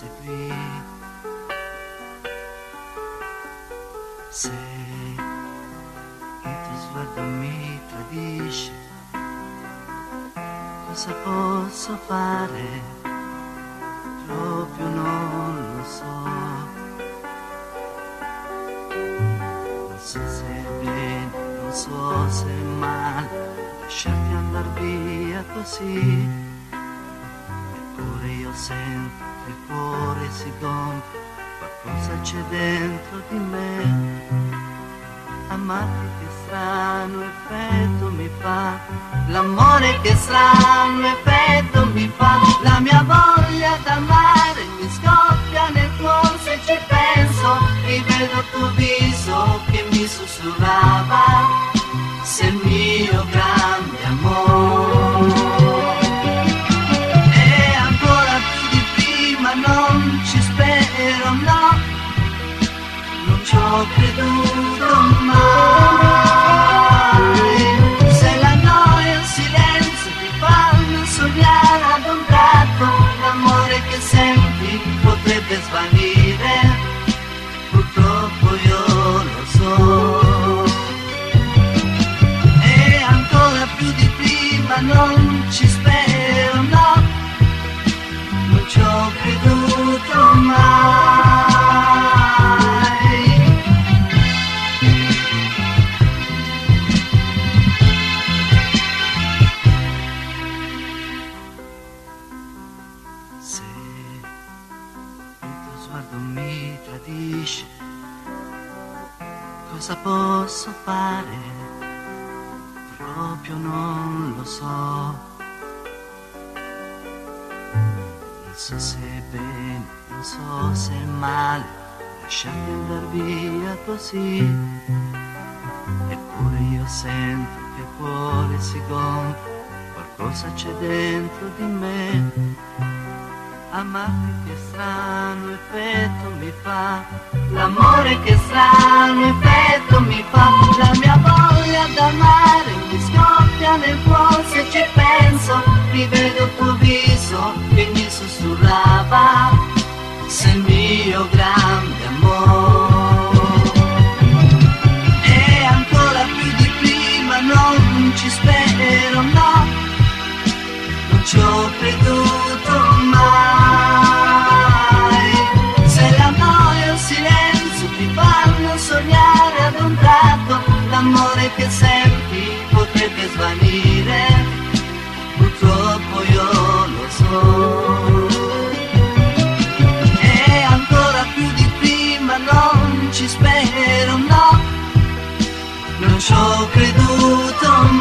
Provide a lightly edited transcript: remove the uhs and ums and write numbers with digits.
sei qui. Se il tuo sguardo mi tradisce, cosa posso fare? Proprio non lo so. Non so se è bene, non so se è male lasciarti andar via così. Eppure io sento che il cuore si gonfia, qualcosa c'è dentro di me. Amarti che strano effetto mi fa, l'amore che strano effetto mi fa, la mia voglia d'amare mi scoppia nel cuore se ci penso, rivedo il tuo viso che mi sussurrava, sei il mio grande amore. E ancora più di prima non ci spero, no, non ci ho creduto mai. Se la noia e il silenzio ti fanno sognare ad un tratto, l'amore che senti potrebbe svanire, purtroppo io lo so. E ancora più di prima non ci spero, no, non ci ho creduto mai. Se il tuo sguardo mi tradisce, cosa posso fare? Proprio non lo so. Non so se è bene, non so se è male lasciarti andar via così. Eppure io sento che il cuore si gonfia, qualcosa c'è dentro di me. Amarti che strano effetto mi fa, l'amore che strano effetto mi fa, la mia voglia d'amare mi scoppia nel cuore se ci penso, rivedo il tuo viso che mi sussurrava, sei il mio grande amore. E ancora più di prima non ci spero, no, non ci ho creduto mai. Se la noia e il silenzio ti fanno sognare ad un tratto, l'amore che senti potrebbe svanire, purtroppo io lo so. E ancora più di prima non ci spero, no, non ci ho creduto mai.